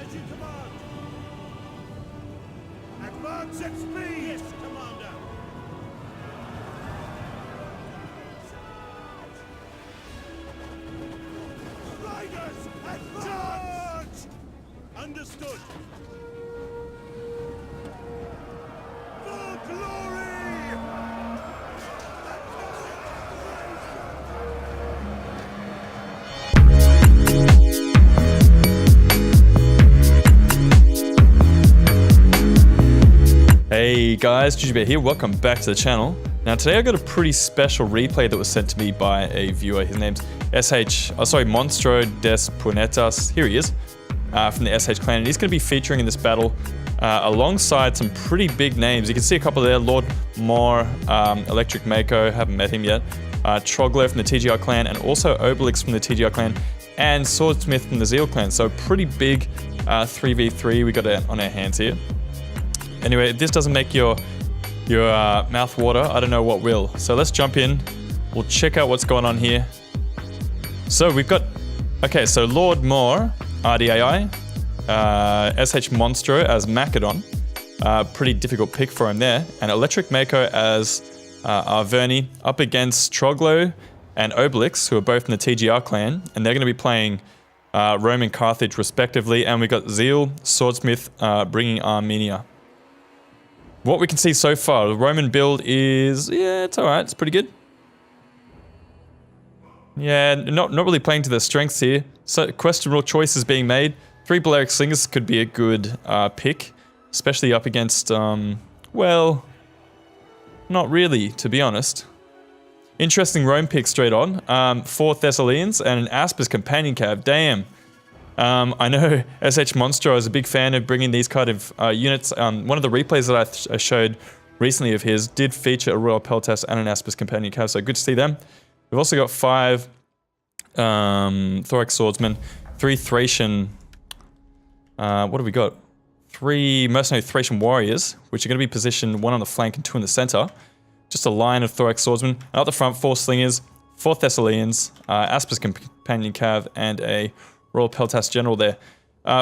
As you command. Advance at speed. Yes, Commander. Riders, advance! Understood. For glory! Hey guys, Jujubear here, welcome back to the channel. Now today I got a pretty special replay that was sent to me by a viewer. His name's Monstro des Punhetas. Here he is, from the SH clan, and he's going to be featuring in this battle alongside some pretty big names. You can see a couple there: LordMaur, Electric Mako, haven't met him yet, Troglor from the TGR clan, and also Obelix from the TGR clan, and Swordsmith from the ZEAL clan. So pretty big 3v3 we got on our hands here. Anyway, if this doesn't make your mouth water, I don't know what will. So let's jump in. We'll check out what's going on here. So we've got, okay, so LordMaur, ARDIEI, SH Monstro as MACEDON. Pretty difficult pick for him there. And Electric Mako as ARVERNI up against Troglor and Obelix, who are both in the TGR clan. And they're going to be playing Rome and Carthage respectively. And we've got ZEAL, Swordsmith bringing Armenia. What we can see so far, the Roman build is, yeah, it's alright, it's pretty good. Yeah, not really playing to their strengths here. So questionable choices being made. 3 Obelix slingers could be a good pick, especially up against, well, not really, to be honest. Interesting Rome pick straight on. 4 Thessalians and an Aspis companion cav, damn. I know SH Monstro is a big fan of bringing these kind of units. One of the replays that I showed recently of his did feature a Royal Peltas and an Aspis companion cav, so good to see them. We've also got 5 Thorax Swordsmen, 3 Thracian, what have we got? 3 Mercenary Thracian Warriors, which are going to be positioned 1 on the flank and 2 in the center. Just a line of Thorax Swordsmen. And up the front, 4 Slingers, 4 Thessalians, Aspis companion cav, and a Royal Peltas General there.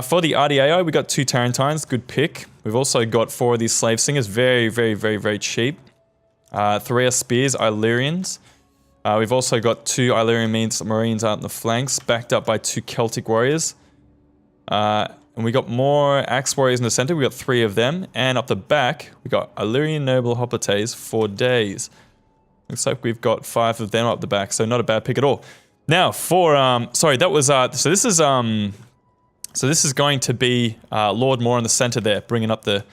For the RDAI, we got 2 Tarentines, good pick. We've also got 4 of these Slave Singers, very cheap. 3 Spears, Illyrians. We've also got 2 Illyrian Marines out in the flanks, backed up by 2 Celtic Warriors. And we got more Axe Warriors in the center, we got 3 of them. And up the back, we got Illyrian Noble Hoplites for days. Looks like we've got 5 of them up the back, so not a bad pick at all. Now for sorry, that was so this is going to be LordMaur in the center there, bringing up the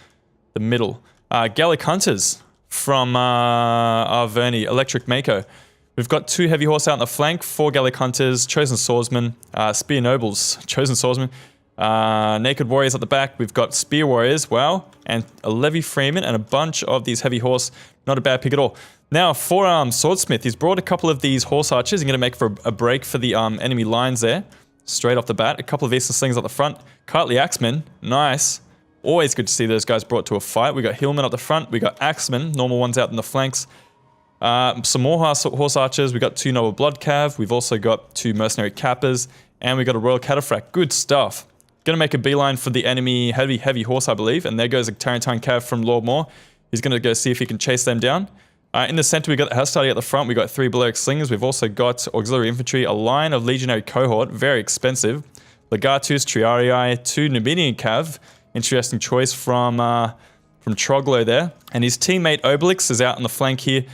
middle. Gallic Hunters from ARVERNI, Electric Mako. We've got 2 heavy horse out in the flank, 4 Gallic Hunters, Chosen Swordsmen, Spear Nobles, Chosen Swordsmen, Naked Warriors at the back. We've got Spear Warriors, wow, and a Levy Freeman and a bunch of these heavy horse. Not a bad pick at all. Now, for Swordsmith, he's brought a couple of these horse archers. He's going to make for a break for the enemy lines there, straight off the bat. A couple of Eastern Slings at the front. Kartli Axemen, nice. Always good to see those guys brought to a fight. We got Hillmen up the front. We got Axemen, normal ones out in the flanks. Some more horse archers. We got 2 Noble Blood Cav. We've also got 2 Mercenary Kappas, and we got a Royal Cataphract. Good stuff. Going to make a beeline for the enemy heavy horse, I believe. And there goes a Tarentine Cav from LordMaur. He's going to go see if he can chase them down. In the center, we got the Hastati at the front. We got 3 Obelix Slingers. We've also got Auxiliary Infantry, a line of Legionary Cohort, very expensive. Legatus, Triarii, 2 Numidian Cav. Interesting choice from Troglor there. And his teammate Obelix is out on the flank here,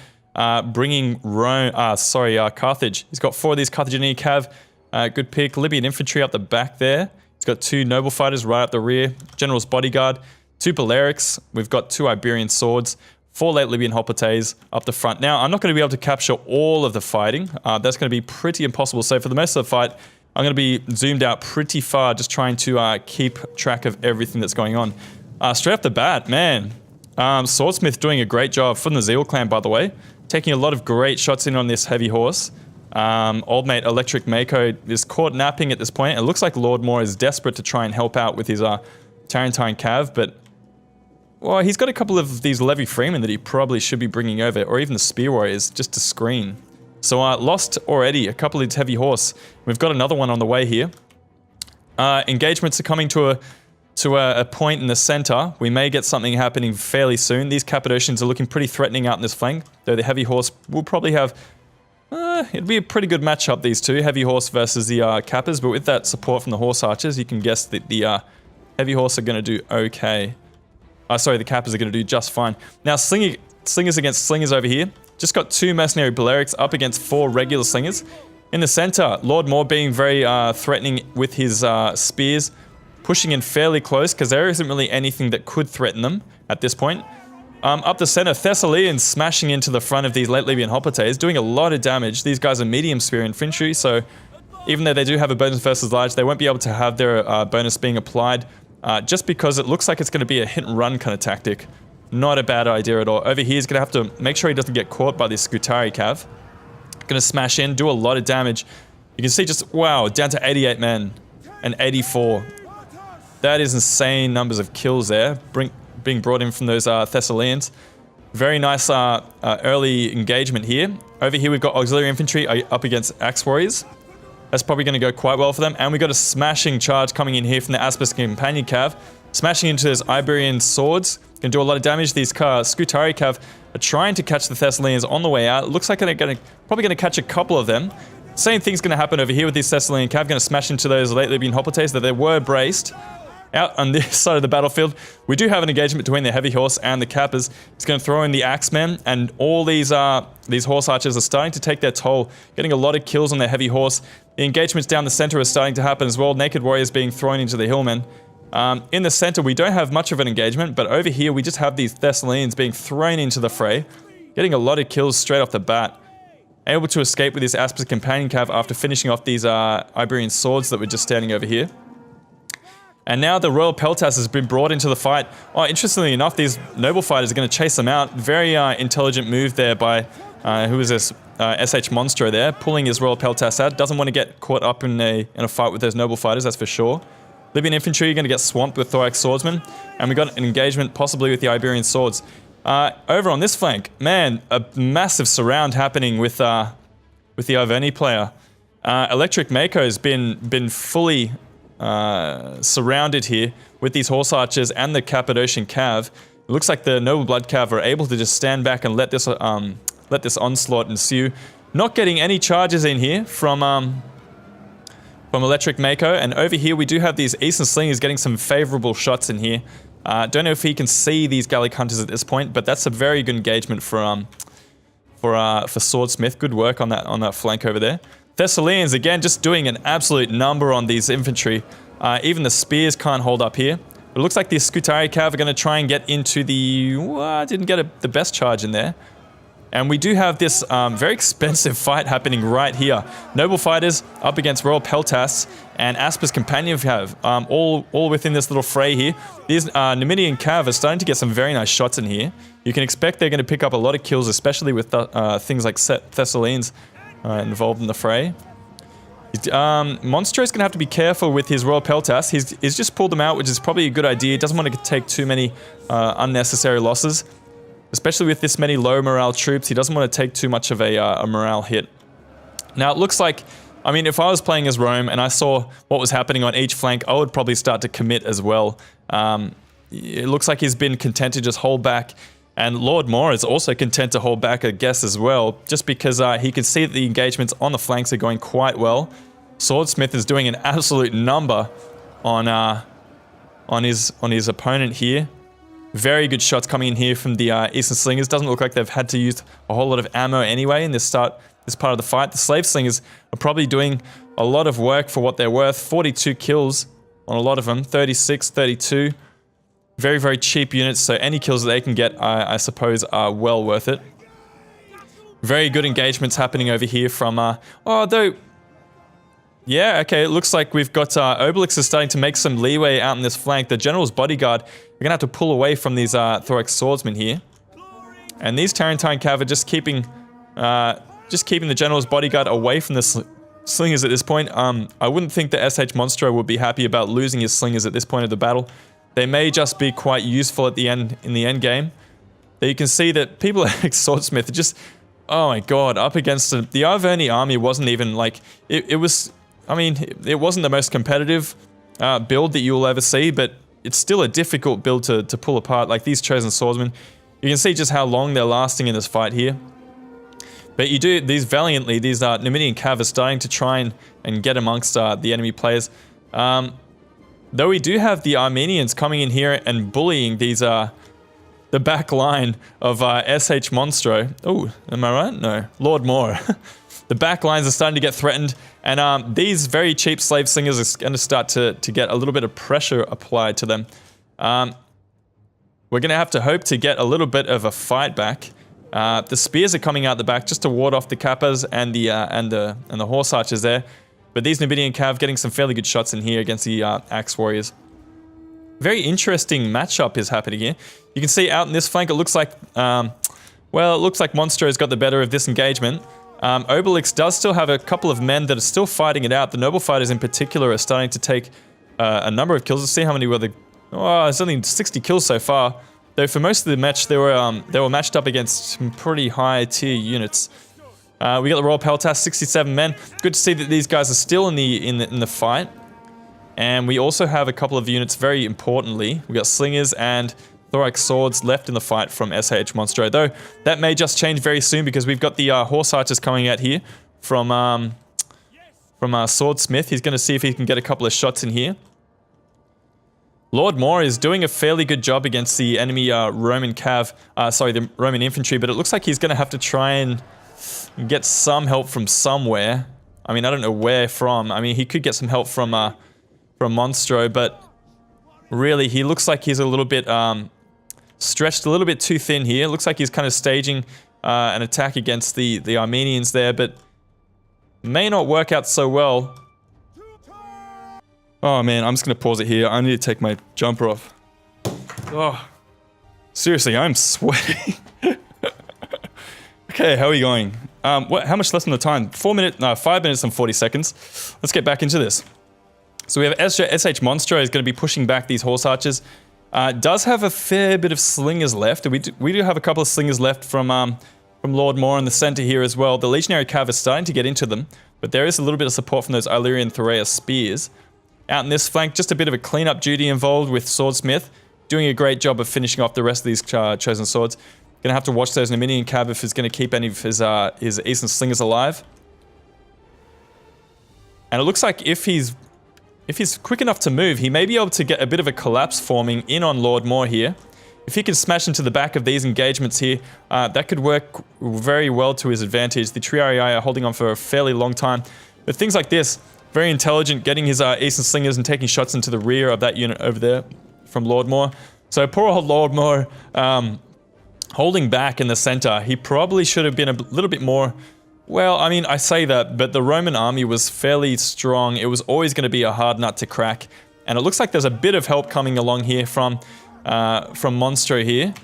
bringing Carthage. He's got 4 of these Carthaginian Cav. Good pick. Libyan Infantry up the back there. He's got 2 Noble Fighters right up the rear. General's Bodyguard, 2 Polarics. We've got 2 Iberian Swords. 4 late Libyan Hoplites up the front. Now, I'm not going to be able to capture all of the fighting. That's going to be pretty impossible. So for the most of the fight, I'm going to be zoomed out pretty far, just trying to keep track of everything that's going on. Straight off the bat, man. Swordsmith doing a great job from the ZEAL clan, by the way. Taking a lot of great shots in on this heavy horse. Old mate Electric Mako is caught napping at this point. It looks like LordMaur is desperate to try and help out with his Tarentine Cav, but well, he's got a couple of these Levy Freemen that he probably should be bringing over, or even the Spear Warriors, just to screen. So lost already a couple of these heavy horse. We've got another one on the way here. Engagements are coming to to a point in the center. We may get something happening fairly soon. These Cappadocians are looking pretty threatening out in this flank, though the heavy horse will probably have... it'd be a pretty good matchup, these two, heavy horse versus the Kappas, but with that support from the horse archers, you can guess that the heavy horse are going to do okay. Sorry, the Kappas are going to do just fine. Now, slingers against slingers over here. Just got 2 mercenary Balearics up against 4 regular slingers. In the center, LordMaur being very threatening with his spears, pushing in fairly close because there isn't really anything that could threaten them at this point. Up the center, Thessalians smashing into the front of these late Libyan Hoplites, doing a lot of damage. These guys are medium spear infantry, so even though they do have a bonus versus large, they won't be able to have their bonus being applied just because it looks like it's going to be a hit and run kind of tactic. Not a bad idea at all. Over here, he's going to have to make sure he doesn't get caught by this Scutari Cav. Going to smash in, do a lot of damage. You can see just, wow, down to 88 men and 84. That is insane numbers of kills there, being brought in from those Thessalians. Very nice early engagement here. Over here, we've got auxiliary infantry up against axe warriors. That's probably going to go quite well for them. And we got a smashing charge coming in here from the Aspis Companion Cav. Smashing into those Iberian swords. Going to do a lot of damage. These Scutari Cav are trying to catch the Thessalians on the way out. It looks like they're probably going to catch a couple of them. Same thing's going to happen over here with these Thessalian Cav. Going to smash into those late Libyan Hoplites that they were braced. Out on this side of the battlefield, we do have an engagement between the heavy horse and the Kappas. It's going to throw in the axemen, and all these horse archers are starting to take their toll, getting a lot of kills on their heavy horse. The engagements down the center are starting to happen as well. Naked warriors being thrown into the hillmen. In the center, we don't have much of an engagement, but over here, we just have these Thessalians being thrown into the fray, getting a lot of kills straight off the bat. Able to escape with this Aspis Companion Cav after finishing off these Iberian swords that were just standing over here. And now the Royal Peltas has been brought into the fight. Oh, interestingly enough, these noble fighters are going to chase them out. Very intelligent move there by, who is this? SH Monstro there, pulling his Royal Peltas out. Doesn't want to get caught up in a fight with those noble fighters, that's for sure. Libyan infantry are going to get swamped with Thorax swordsmen. And we got an engagement possibly with the Iberian swords. Over on this flank, man, a massive surround happening with the ARVERNI player. Electric Mako's been fully... surrounded here with these horse archers and the Cappadocian Cav. It looks like the Noble Blood Cav are able to just stand back and let this onslaught ensue. Not getting any charges in here from Electric Mako, and over here we do have these Eastern Slingers getting some favorable shots in here. Don't know if he can see these Gallic Hunters at this point, but that's a very good engagement for Swordsmith. Good work on that flank over there. Thessalians, again, just doing an absolute number on these infantry. Even the spears can't hold up here. It looks like the Scutari Cav are going to try and get into the... didn't get the best charge in there. And we do have this very expensive fight happening right here. Noble Fighters up against Royal Peltas and Aspis Companion Cav, all within this little fray here. These Numidian Cav are starting to get some very nice shots in here. You can expect they're going to pick up a lot of kills, especially with things like Thessalians involved in the fray. Monstro's gonna have to be careful with his Royal Peltas. He's just pulled them out, which is probably a good idea. Doesn't want to take too many unnecessary losses, especially with this many low morale troops. He doesn't want to take too much of a morale hit. Now it looks like, I mean, if I was playing as Rome and I saw what was happening on each flank, I would probably start to commit as well. It looks like he's been content to just hold back. And LordMaur is also content to hold back, I guess, as well, just because he can see that the engagements on the flanks are going quite well. Swordsmith is doing an absolute number on his opponent here. Very good shots coming in here from the Eastern Slingers. Doesn't look like they've had to use a whole lot of ammo anyway in this part of the fight. The Slave Slingers are probably doing a lot of work for what they're worth. 42 kills on a lot of them, 36, 32. Very, very cheap units, so any kills that they can get, I suppose, are well worth it. Very good engagements happening over here from... yeah, okay, it looks like we've got... Obelix is starting to make some leeway out in this flank. The General's Bodyguard, we're going to have to pull away from these Thorax Swordsmen here. And these Tarentine Cav are just keeping the General's Bodyguard away from the Slingers at this point. I wouldn't think that SH Monstro would be happy about losing his Slingers at this point of the battle. They may just be quite useful at the end, in the end game. There you can see that people like Swordsmith are just, oh my god, up against the ARVERNI army wasn't even like, it was, I mean, it wasn't the most competitive build that you will ever see, but it's still a difficult build to pull apart. Like these Chosen Swordsmen, you can see just how long they're lasting in this fight here. But you do, these valiantly, these Numidian Cav are starting to try and get amongst the enemy players. Though we do have the Armenians coming in here and bullying these, the back line of SH Monstro. Oh, am I right? No, LordMaur. The back lines are starting to get threatened, and these very cheap slave slingers are going to start to get a little bit of pressure applied to them. We're going to have to hope to get a little bit of a fight back. The spears are coming out the back just to ward off the Kappas and the horse archers there. But these Numidian Cav getting some fairly good shots in here against the Axe Warriors. Very interesting matchup is happening here. You can see out in this flank, it looks like, well, it looks like Monstro's got the better of this engagement. Obelix does still have a couple of men that are still fighting it out. The noble fighters in particular are starting to take a number of kills. Let's see how many were the... Oh, it's only 60 kills so far. Though for most of the match, they were matched up against some pretty high tier units. We got the Royal Peltas, 67 men. Good to see that these guys are still in the fight. And we also have a couple of units, very importantly. We got Slingers and Thorax Swords left in the fight from SH Monstro. Though, that may just change very soon because we've got the Horse Archers coming out here from Swordsmith. He's going to see if he can get a couple of shots in here. LordMaur is doing a fairly good job against the enemy Roman Cav, the Roman infantry, but it looks like he's going to have to try and get some help from somewhere. I mean, I don't know where from. I mean, he could get some help from Monstro, but really, he looks like he's a little bit stretched a little bit too thin here. It looks like he's kind of staging an attack against the Armenians there, but may not work out so well. Oh man, I'm just going to pause it here. I need to take my jumper off. Oh, seriously, I'm sweating. Okay, how are we going? How much less on the time? 5 minutes and 40 seconds. Let's get back into this. So we have SH Monstro is going to be pushing back these horse archers. Does have a fair bit of slingers left. We do have a couple of slingers left from LordMaur in the center here as well. The Legionary Cav is starting to get into them, but there is a little bit of support from those Illyrian Thorea spears. Out in this flank, just a bit of a cleanup duty involved with Swordsmith, doing a great job of finishing off the rest of these Chosen Swords. Gonna have to watch those Numidian Cav if he's gonna keep any of his Eastern Slingers alive. And it looks like if he's quick enough to move, he may be able to get a bit of a collapse forming in on LordMaur here. If he can smash into the back of these engagements here, that could work very well to his advantage. The ARDIEI are holding on for a fairly long time. But things like this, very intelligent, getting his Eastern Slingers and taking shots into the rear of that unit over there from LordMaur. So poor old LordMaur, holding back in the center. He probably should have been a little bit more... Well, I mean, I say that, but the Roman army was fairly strong. It was always going to be a hard nut to crack. And it looks like there's a bit of help coming along here from Monstro here.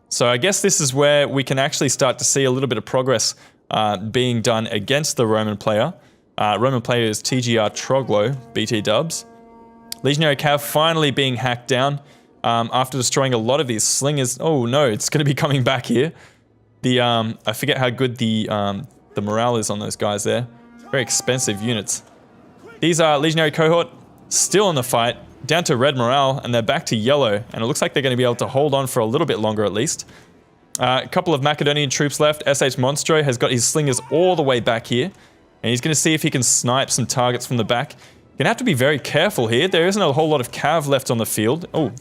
So I guess this is where we can actually start to see a little bit of progress being done against the Roman player. Roman player is TGR Troglor, BT dubs. Legionary Cav finally being hacked down after destroying a lot of these slingers. Oh no, it's going to be coming back here. I forget how good the morale is on those guys there. Very expensive units. These are Legionary Cohort still in the fight, down to red morale, and they're back to yellow. And it looks like they're going to be able to hold on for a little bit longer at least. A couple of Macedonian troops left. SH Monstro has got his slingers all the way back here. And he's going to see if he can snipe some targets from the back. You're going to have to be very careful here. There isn't a whole lot of Cav left on the field. Oh,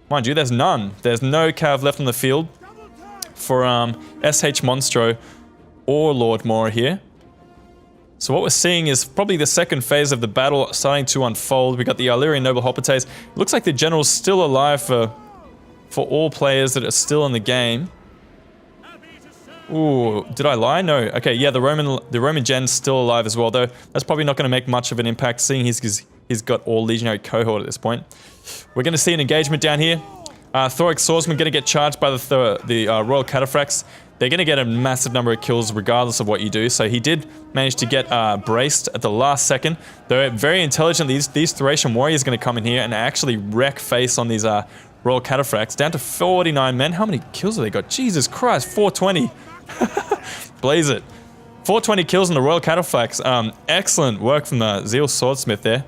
mind you, there's none. There's no Cav left on the field for SH Monstro or LordMaur here. So what we're seeing is probably the second phase of the battle starting to unfold. We got the Illyrian Noble Hoplites. Looks like the general's still alive for all players that are still in the game. Ooh, did I lie? No. Okay, yeah, the Roman gen's still alive as well, though. That's probably not going to make much of an impact, seeing he's got all Legionary Cohort at this point. We're going to see an engagement down here. Thorax Swordsman going to get charged by the Royal Cataphracts. They're going to get a massive number of kills regardless of what you do. So he did manage to get braced at the last second. They're very intelligent. These Thracian warriors are going to come in here and actually wreck face on these Royal Cataphracts. Down to 49 men. How many kills have they got? Jesus Christ, 420. Blaze it. 420 kills on the Royal Cataphracts. Excellent work from the ZEAL Swordsmith there.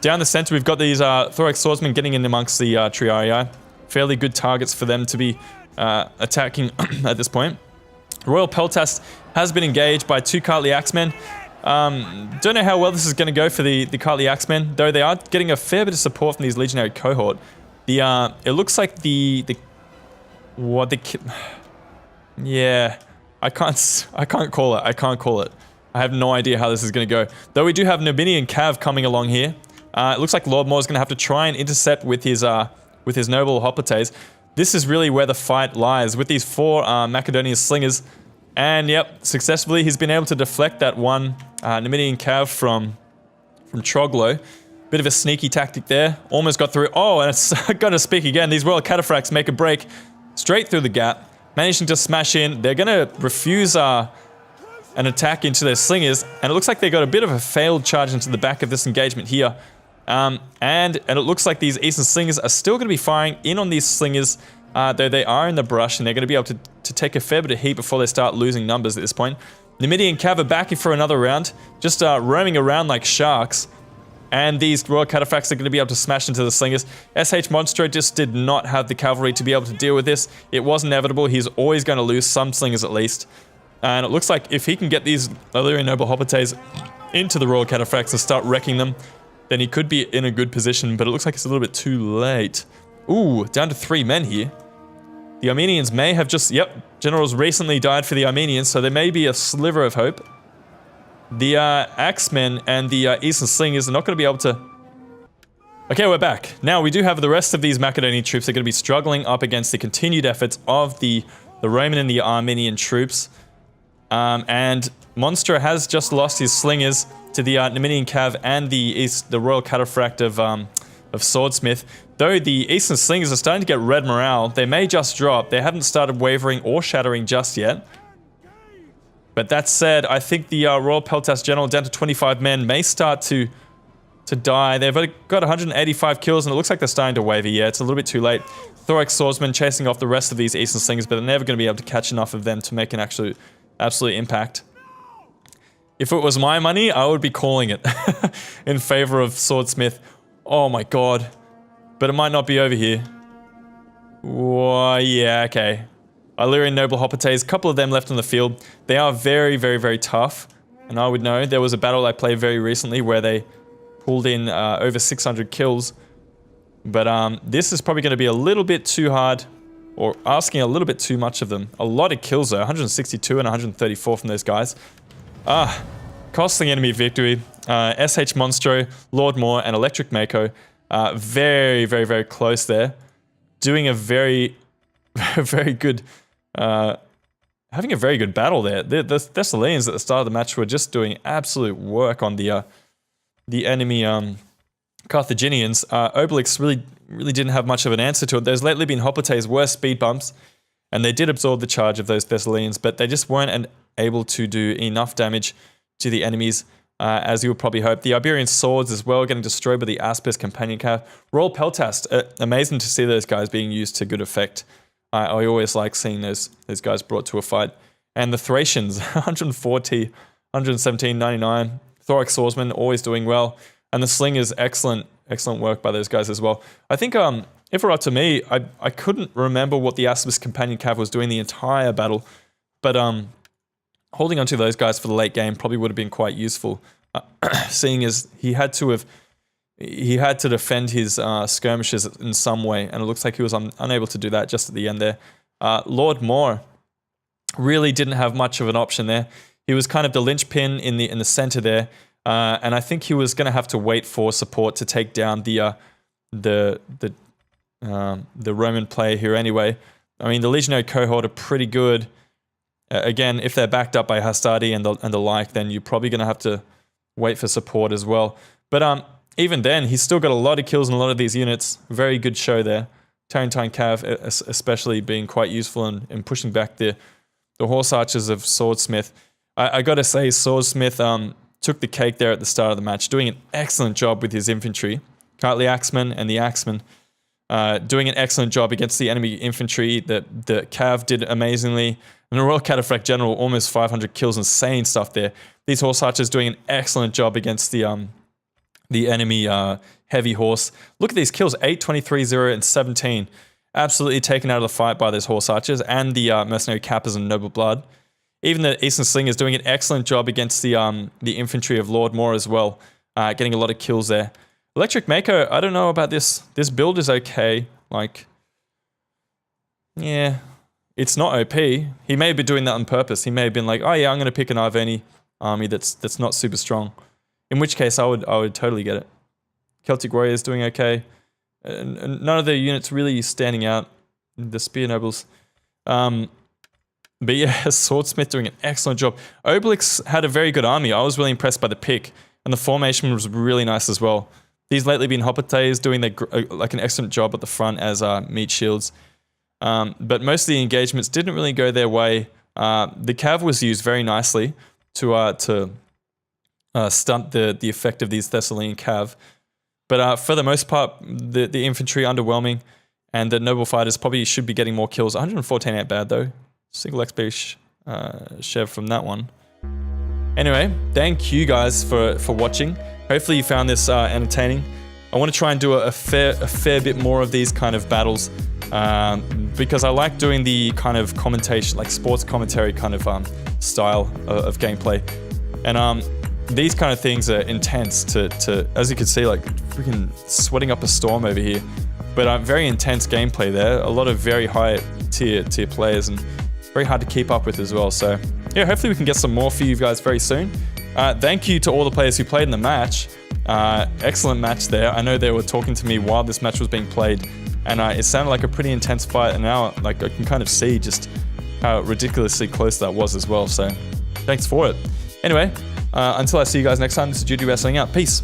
Down the center, we've got these Thorax Swordsmen getting in amongst the ARDIAEI. Fairly good targets for them to be attacking at this point. Royal Peltast has been engaged by 2 Cartly Axemen. Don't know how well this is going to go for the Cartly Axemen, though they are getting a fair bit of support from these Legionary cohort. It looks like yeah, I can't call it. I can't call it. I have no idea how this is going to go. Though we do have Nobinian Cav coming along here. It looks like LordMaur is going to have to try and intercept with his noble Hoplites. This is really where the fight lies, with these 4 Macedonian slingers. And yep, successfully he's been able to deflect that one Nobinian Cav from Troglor. Bit of a sneaky tactic there. Almost got through. Oh, and it's gonna speak again. These Royal Cataphracts make a break straight through the gap, managing to smash in. They're gonna refuse an attack into their slingers, and it looks like they got a bit of a failed charge into the back of this engagement here. And it looks like these Eastern Slingers are still going to be firing in on these Slingers, though they are in the brush, and they're going to be able to take a fair bit of heat before they start losing numbers at this point. Numidian Cav are back in for another round, just roaming around like sharks, and these Royal Cataphracts are going to be able to smash into the Slingers. SH Monstro just did not have the cavalry to be able to deal with this. It was inevitable. He's always going to lose some Slingers at least. And it looks like if he can get these Illyrian Noble Hoplites into the Royal Cataphracts and start wrecking them, then he could be in a good position, but it looks like it's a little bit too late. Ooh, down to 3 men here. The Armenians may have just... Yep, generals recently died for the Armenians, so there may be a sliver of hope. The Axemen and the Eastern Slingers are not going to be able to... Okay, we're back. Now, we do have the rest of these Macedonian troops that are going to be struggling up against the continued efforts of the Roman and the Armenian troops. And Monstro has just lost his Slingers to the Numidian Cav and the Royal Cataphract of Swordsmith. Though the Eastern Slingers are starting to get red morale, they may just drop. They haven't started wavering or shattering just yet. But that said, I think the Royal Peltast General down to 25 men may start to die. They've got 185 kills, and it looks like they're starting to waver. Yeah, it's a little bit too late. Thorax Swordsmen chasing off the rest of these Eastern Slingers, but they're never going to be able to catch enough of them to make an absolute impact. If it was my money, I would be calling it in favor of Swordsmith. Oh my god. But it might not be over here. Whoa, yeah, okay. Illyrian Noble Hoplites, a couple of them left on the field. They are very, very, very tough. And I would know, there was a battle I played very recently where they pulled in over 600 kills. But this is probably going to be a little bit too hard, or asking a little bit too much of them. A lot of kills though, 162 and 134 from those guys. Costing enemy victory. SH Monstro, LordMaur, and Electric Mako. Very, very, very close there. Doing a very, very good, having a very good battle there. The Thessalians at the start of the match were just doing absolute work on the enemy Carthaginians. Obelix really didn't have much of an answer to it. There's lately been Hoplites' worst speed bumps, and they did absorb the charge of those Thessalians, but they just weren't able to do enough damage to the enemies, as you would probably hope. The Iberian swords as well, getting destroyed by the Aspis Companion Cav. Royal Peltast, amazing to see those guys being used to good effect. I always like seeing those guys brought to a fight. And the Thracians, 140, 117, 99. Thorax Swordsman, always doing well. And the Slingers, excellent work by those guys as well. I think, if it were up to me, I couldn't remember what the Aspis Companion Cav was doing the entire battle. But, holding onto those guys for the late game probably would have been quite useful, seeing as he had to defend his skirmishes in some way, and it looks like he was unable to do that just at the end there. LordMaur really didn't have much of an option there. He was kind of the linchpin in the center there, and I think he was going to have to wait for support to take down the Roman player here anyway. I mean, the Legionary cohort are pretty good. Again, if they're backed up by Hastati and the like, then you're probably going to have to wait for support as well. But even then, he's still got a lot of kills in a lot of these units. Very good show there. Tarentine Cav especially being quite useful in pushing back the horse archers of Swordsmith. I got to say, Swordsmith took the cake there at the start of the match, doing an excellent job with his infantry. Cartly Axemen and the Axemen doing an excellent job against the enemy infantry. The Cav did amazingly. And the Royal Cataphract General, almost 500 kills, insane stuff there. These horse archers doing an excellent job against the the enemy heavy horse. Look at these kills, 8, 23, 0, and 17. Absolutely taken out of the fight by those horse archers and the mercenary cappers and noble blood. Even the Eastern Slinger is doing an excellent job against the infantry of LordMaur as well, getting a lot of kills there. Electric Mako, I don't know about this. This build is okay. Like, yeah, it's not OP. He may have been doing that on purpose. He may have been like, oh yeah, I'm going to pick an ARVERNI army that's not super strong. In which case, I would totally get it. Celtic Warrior is doing okay. And none of the units really standing out. The Spear Nobles. But yeah, Swordsmith doing an excellent job. Obelix had a very good army. I was really impressed by the pick. And the formation was really nice as well. These lately been Hoplites doing like an excellent job at the front as meat shields. But most of the engagements didn't really go their way. The cav was used very nicely to stunt the effect of these Thessalian cav. But for the most part, the infantry underwhelming, and the noble fighters probably should be getting more kills. 114 ain't bad though. Single XP Chev from that one. Anyway, thank you guys for watching. Hopefully you found this entertaining. I want to try and do a fair bit more of these kind of battles because I like doing the kind of commentation, like sports commentary kind of style of gameplay. And these kind of things are intense to as you can see, like freaking sweating up a storm over here. But very intense gameplay there. A lot of very high tier players and very hard to keep up with as well. So yeah, hopefully we can get some more for you guys very soon. Thank you to all the players who played in the match. Excellent match there. I know they were talking to me while this match was being played, and it sounded like a pretty intense fight, and now like I can kind of see just how ridiculously close that was as well. So thanks for it. Anyway, until I see you guys next time, this is Jujubear signing out. Peace.